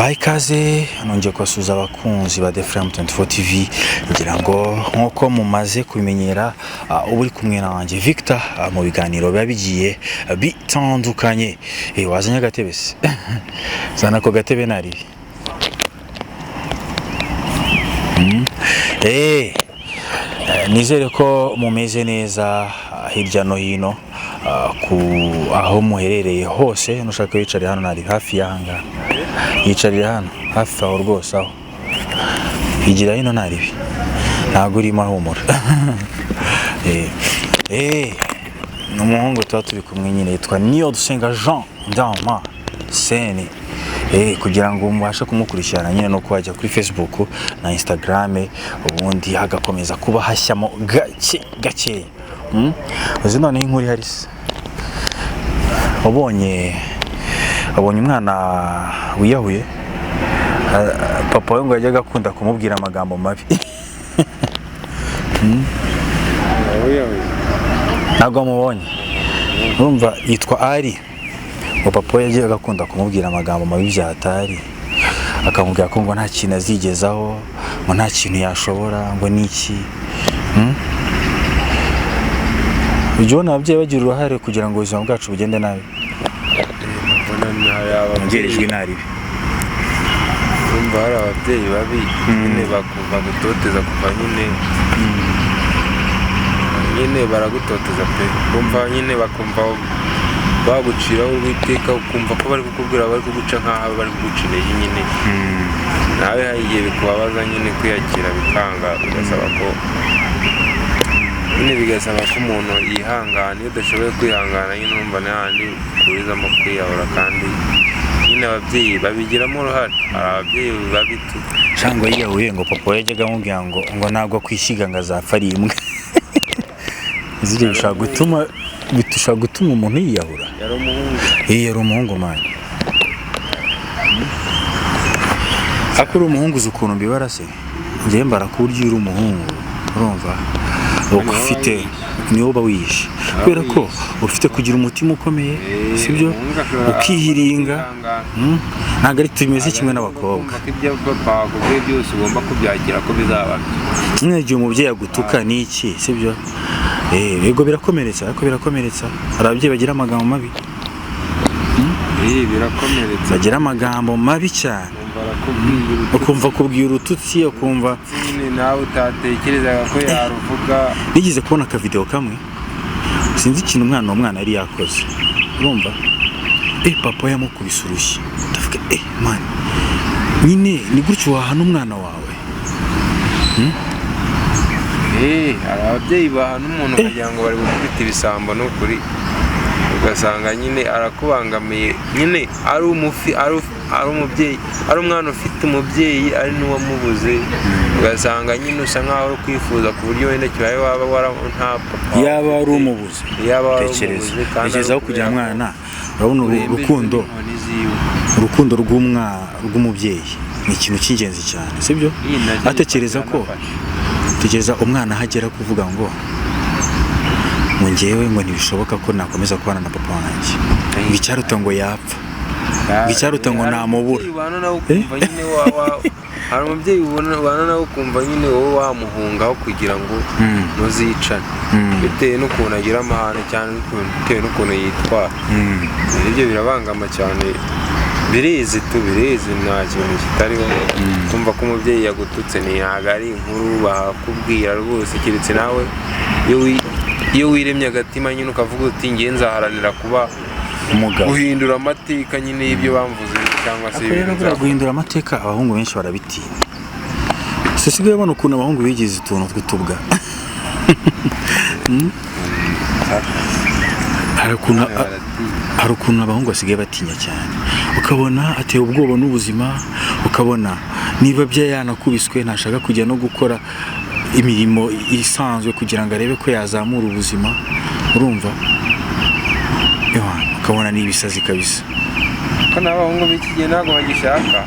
Mbaye ikaze nongeye kubasuhuza abakunzi ba The Flame 24 TV ngira ngo nkuko mumaze kubimenyera ubu uri kumwe nanjye Victor mu biganiro biba bigiye bitandukanye. Wazanye agatebe se zana ko gatebe nari nizere ko mumeze neza hirya no hino aho muherereye hose. Nushaka wicare hano nari hafi yanga yicarira hano hafi aho rwose aho igira hino nari ntago urimo ahumura. N'umuhungu tuba turi kumwe nyine yitwa Niyodusenga Jean Ndama Seni. Kugira ngo mubashe kumukurikirana nyine no kwajya kuri Facebook na Instagram ubundi hagakomeza kuba hashyamo gake. Uzi none inkuru hari se abonye umwana wiyahuye papa we ngo yajyaga akunda kumubwira amagambo mabi. Ntabwo mubonye urumva yitwa Ari ngo papa we yajyaga akunda kumubwira amagambo mabi byatari akamubwira ko ngo nta kintu azigezaho ngo nta kintu yashobora ngo niki. Ujye n'ababyeyi bagira uruhare kugira ngo ubuzima bwacu bugende nabi. Ngerejwe nari umva hari ababyeyi babi nyine bakumva gutoteza kuva nyine baragutoteza pe. Umva nyine bakumva baguciraho urwiteka ukumva ko bari kukubwira bari kuguca nk'aho bari kuguca intege nyine. Nawe hagiye bikubabaza nyine kwiyakira bikanga bigasaba ko umuntu yihangana. Iyo udashoboye kwihangana nyine urumva n'ahandi kurizamo kwiyahura kandi nyine ababyeyi babigiramo uruhare. Hari ababyeyi babitu cyangwa yiyahuye ngo papa yajyaga amubwira ngo ntabwo kwishyiga ngo azapfa ari imbwa. Ziri bishobora gutuma umuntu yiyahura. yari umuhungu yari umuhungu mani akuri umuhungu uzi ukuntu mbibara se njye mbara ku buryo uri umuhungu urumva ufite niwo uba wishe kubera ko ufite kugira umutima ukomeye sibyo ukihiringa. Ntabwo ari tumeze kimwe n'abakobwa ibyo papa akubwiye byose ugomba kubyakira ko bizaba igihe umubyeyi agutuka n'iki sibyo. Yego birakomeretsa ariko birakomeretsa. Hari ababyeyi bagira amagambo mabi birakomeretsa bagira amagambo mabi cyane ukumva kubwira urututsi ukumva nawe utatekerezaga ko yaruvuga. nigeze kubona akavideo kamwe sinzi ikintu umwana yari yakoze urumva papa yamukubise urushyi ndavuga man nyine ni gutyo wahana umwana wawe. hari ababyeyi bahana umuntu kugira ngo bari gukubita ibisambo n'ukuri ugasanga nyine arakubangamiye nyine ari umubyeyi ari umwana ufite umubyeyi ari n'uwamubuze ugasanga nyine usa nkaho uri kwifuza ku buryo wenda kibaye waba nta papa yaba ari umubuze tekereza aho kugira mwana urabona urukundo rw'umubyeyi ni ikintu cy'ingenzi cyane sibyo. Atekereza ko umwana ahagera kuvuga ngo njyewe ngo ntibishoboka ko nakomeza kubana na papa wanjye ngo icyaruta ngo yapfa ngo icyaruta ngo namubura. hari umubyeyi ubana nawe ukumva nyine wowe wamuhungaho kugira ngo muzicane bitewe n'ukuntu agira amahane cyane bitewe n'ukuntu yitwara. Ibyo birabangama cyane. Birizi nta kintu kitariho kumva ko umubyeyi yagututse ntabwo ari inkuru bakubwira rwose keretse nawe iyo wiremye agatima nyine ukavuga uti ngiye nzaharanira kuba guhindura amateka nyine y'ibyo bamvuze cyangwa se guhindura amateka. Abahungu benshi barabitinya sisigaye babona ukuntu abahungu bigize utuntu tw'utubwa. hari ukuntu abahungu basigaye batinya cyane ukabona ateye ubwoba n'ubuzima ukabona niba yanakubiswe ntashaka kujya no gukora imirimo isanzwe kugira ngo arebe ko yazamura ubuzima urumva ukabona ni ibisazi kabisa. Ko n'abahungu b'iki gihe ntabwo bagishaka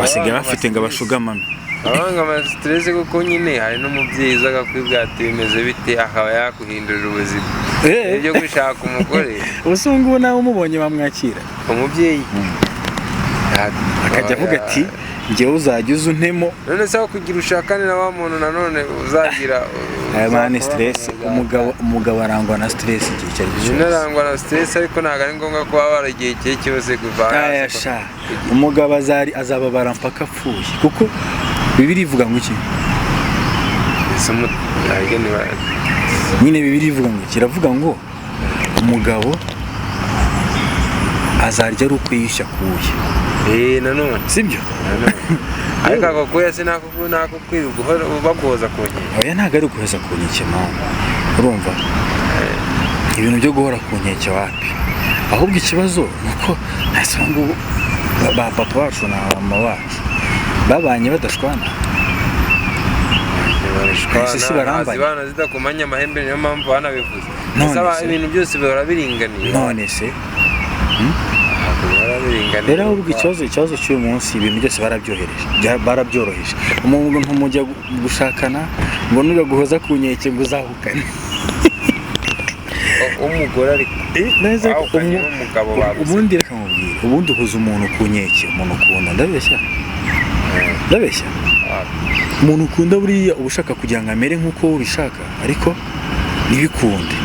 basigaye bafite ngo abashugamame abanga amastress kuko nyine hari n'umubyeyi uzaga kwibwira ati bimeze bite akaba yakuhindurira ubuzima. Ibyo gushaka umugore ubusungu nawe umubonye bamwakira umubyeyi akajya avuga ati njyewe uzajya uza untemo. None se aho kugira ushakane na wa muntu nanone uzagira mani stress. Umugabo arangwa na stress igihe cyari cyose. Arangwa na stress ariko ntabwo ari ngombwa ko waba igihe kihe cyose kuva hasi. Umugabo azababara mpaka apfuye kuko Bibiliya ivuga ngo iki? Nyine Bibiliya ivuga ngo kiravuga ngo umugabo azarya ari uko yishakuye. Nanone sibyo? Ariko ako kuya sinako kwirirwa bagoza ku nkeke. Oya ntabwo ari guheza ku nkeke mama. Urumva? Ibintu byo guhora ku nkeke wapi? Ahubwo ikibazo nuko nase ngo ba papa wacu na mama wacu babanye badashwana. Sisi barambanye. Zibana zidakomanya amahembe niyo mpamvu banabivuze. Saba ibintu byose bihora biringaniye. None se rero ahubwo ikibazo cy'uyu munsi ibintu byose barabyoroheje. Umuntu mujya gushakana ngo nujya guhoza ku nkeke ngo uzahukane. Umugore ari neza umugabo babuze. Ubundi reka mubwire, ubundi uhuza umuntu ku nkeke, umuntu ukunda ndabeshya. Umuntu ukunda buriya uba ushaka kugira ngo amere nk'uko ubishaka ariko ntibikunde.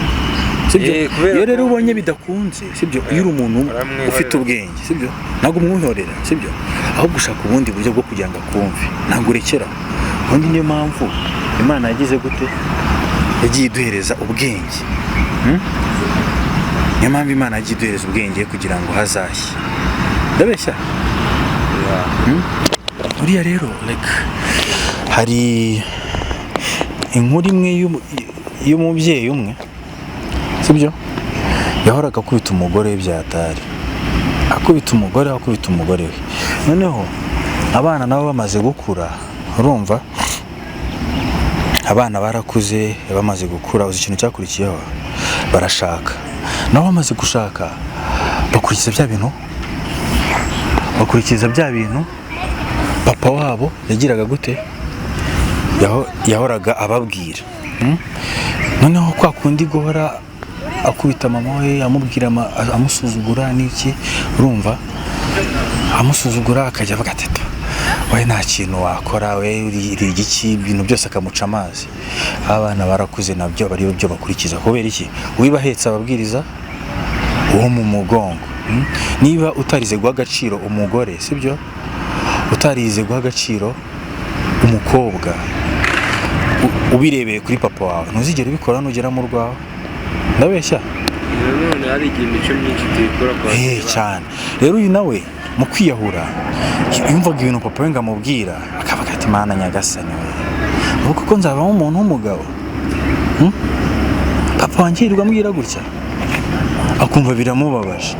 Sibyo? Iyo rero ubonye bidakunze, sibyo? Iyo uri umuntu ufite ubwenge, sibyo? Ntabwo umwihorera, sibyo? Ahubwo ushaka ubundi buryo bwo kugira ngo akumve. Ntabwo urekera. Ubundi niyo mpamvu Imana yagize gute? Yagiye iduhereza ubwenge. Niyo mpamvu Imana yagiye iduhereza ubwenge kugira ngo hazashye. Ndabeshya? Uriya rero hari inkuru imwe y'umubyeyi umwe, sibyo? Yahoraga akubita umugore we byatari. Akubita umugore we. Noneho abana nabo bamaze gukura, urumva? Abana barakuze, bamaze gukura, uzi ikintu cyakurikiyeho? Barashaka. Nabo bamaze gushaka bakurikiza bya bintu papa wabo yagiraga gute? Yahoraga ababwira. Noneho kwa kundi guhora akubita mama we amubwira amusuzugura n'iki, urumva? Amusuzugura akajya avuga ati we nta kintu wakora, we uri igiki, ibintu byose akamuca amazi. Abana barakuze nabyo bari byo bakurikiza. Kubera iki? Wibahetse ababwiriza uwo mu mugongo. Niba utarize guha agaciro umugore, sibyo? Utarize guha agaciro umukobwa ubirebeye kuri papa wawe, ntuzigere ubikora nugera mu rwawe. Ndabeshya? None hari igihe imico myinshi tuyikora kwa cyane. Rero uyu nawe mu kwiyahura yumvaga ibintu papa we ngamubwira akavuga ati Mana nyagasani we kuko nzabamo umuntu w'umugabo. Papa wanjye yirirwa ambwira gutya, akumva biramubabaje.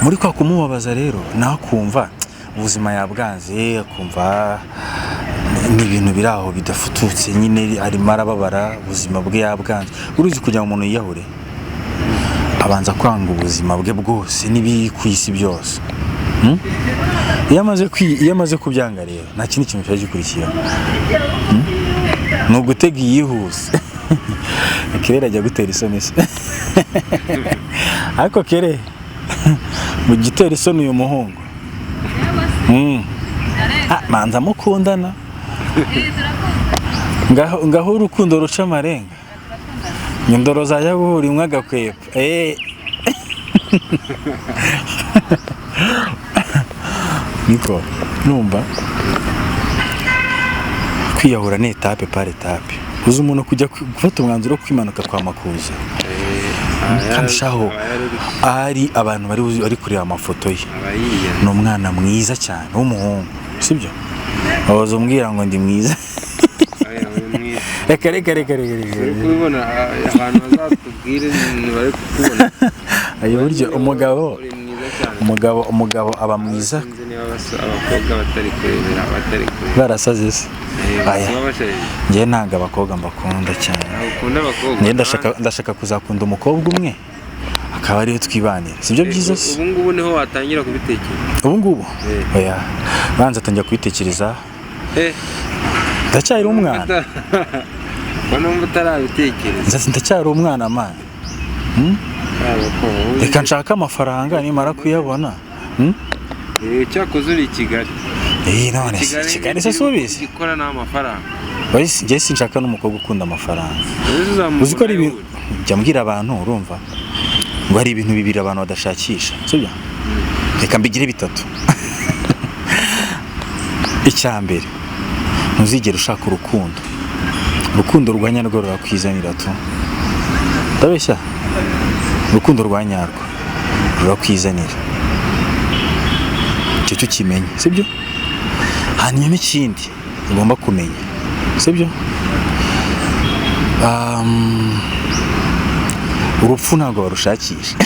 Muri kwa kumubabaza rero nakumva ubuzima yabwanze, akumva ni ibintu biraho bidafututse, nyine arimo arababara, ubuzima bwe yabwanze. Uruzi kugira ngo umuntu yiyahure abanza kwanga ubuzima bwe bwose n'ibiri ku isi byose. Iyo amaze kubyanga rero nta kindi kintu cyari gikurikiyeho. Ni ugutega iyihuse. Kerere ajya gutera isoni se. Ariko Kere mu gitera isoni uyu muhungu manza mukundana ngaho urukundo ruca amarenga, indoro zajya guhura imwe agakwepa. Niko numva kwiyahura ni etape par etape. Uzi umuntu kujya gufata umwanzuro wo kwimanuka kwa makuza kamushaho ari abantu bari kureba amafoto ye. Ni umwana mwiza cyane w'umuhungu, sibyo? Abaza umbwira ngo ndi mwiza. Reka kubibona abantu bazatubwire bari kukubona. Ayo buryo umugabo aba mwiza. Abakobwa batari kurebera barasaze se. Njye ntabwo abakobwa mbakunda cyane. Ndashaka kuzakunda umukobwa umwe akaba ariyo twibanira, sibyo byiza se? Ubu ngubu niho watangira kubitekereza. Ubu ngubu oya, banza atangira kubitekereza. Ndacyari umwana. Bano mutarabitekereza. Ndacyari umwana man. Reka nshaka amafaranga nimara kuyabona cyakoze uri i Kigali. None Kigali se subize gikora n'amafaranga. Wese njye sinshaka n'umukobwa ukunda amafaranga. Uzi ko ari ibintu jya mbwira abantu urumva ngo hari ibintu bibiri abantu badashakisha sibyo reka mbigire bitatu. Icyambere ntuzigera ushaka urukundo rwa nyarwo rurakwizanira tu ndabeshya urukundo rwa nyarwo rurakwizanira icyo tukimenye sibyo hanyuma ikindi ugomba kumenya sibyo urupfu ntabwo barushakisha.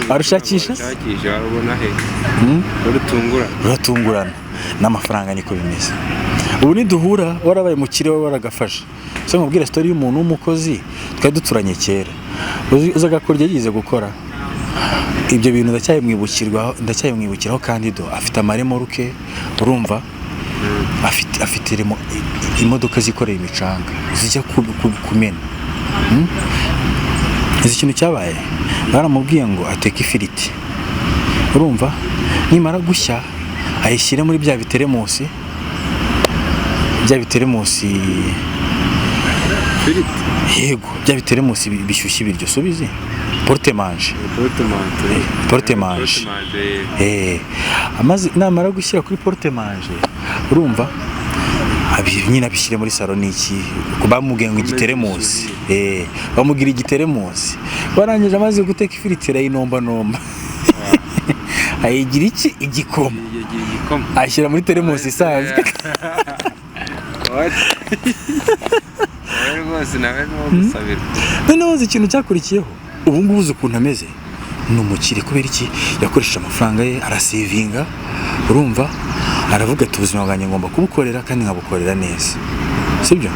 Barushakisha urabona he ruratungurana n'amafaranga niko bimeze. Ubu niduhura warabaye mu kirere waragafasha so mubwira story y'umuntu w'umukozi twari duturanye kera uza gakorye yize gukora ibyo bintu ndacyayimwibukiraho kandi afite amaremoruke urumva afite imodoka zikorera imicanga zijya kumena. Izi kintu cyabaye baramubwiye ngo ateke ifiriti urumva nimara gushya ayishyire muri bya biteremusi yego bya biteremusi bishyushye ibiryo subizi porte manje amazi namara gushyira kuri porte manje urumva nyine abishyire muri salo niki bamubwiye ngo igiteremusi bamugira igiteremusi barangije amaze guteka ifiriti arayinomba ayigira igikoma ashyira muri teremusi isanzwe. Noneho uzi ikintu cyakurikiyeho ubu ngubu uzi ukuntu ameze ni umukire kubera iki yakoresheje amafaranga ye arasevinga urumva aravuga ati ubuzima bwanjye ngomba kubukorera kandi nkabukorera neza sibyo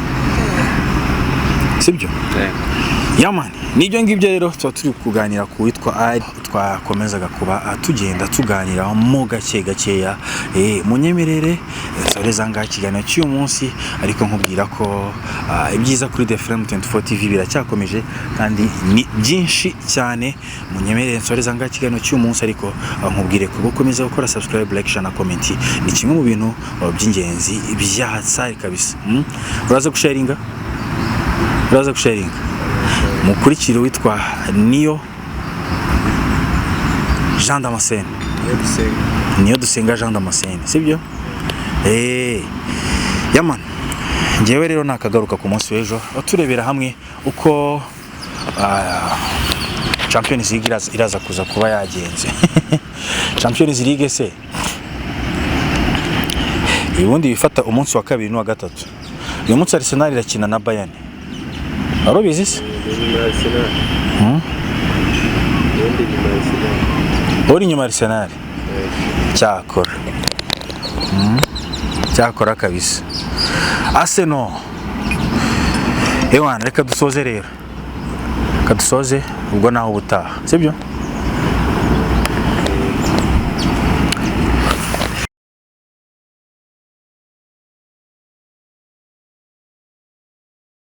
yamani nibyo ngibyo rero tuba turi kuganira ku witwa Ari twakomezaga kuba tugenda tuganira mu gakeya munyemerere soreza ngaha ikiganiro cy'uyu munsi ariko nkubwira ko ibyiza kuri The Flame 24 TV biracyakomeje kandi ni byinshi cyane. Munyemerere soreza ngaha ikiganiro cy'uyu munsi ariko nkubwire ko gukomeza gukora subscribe, like, share na comment ni kimwe mu bintu by'ingenzi byahatsa kabisa. Uraza gusharinga mukurikire witwa Niyo Jean Damascene Niyo Dusenga Jean Damascene sibyo yaman ngewe rero nakagaruka ku munsi w'ejo turebera hamwe uko Champions League iraza kuza kuba yagenze. Champions League se ubundi bifata umunsi wa kabiri n'uwa gatatu. Uyu munsi Arsenal irakina na Bayern arobizi se uri nyuma Arsenal cyakora kabisa. Arsenal ewana reka dusoze rero ubwo naho ubutaha sibyo.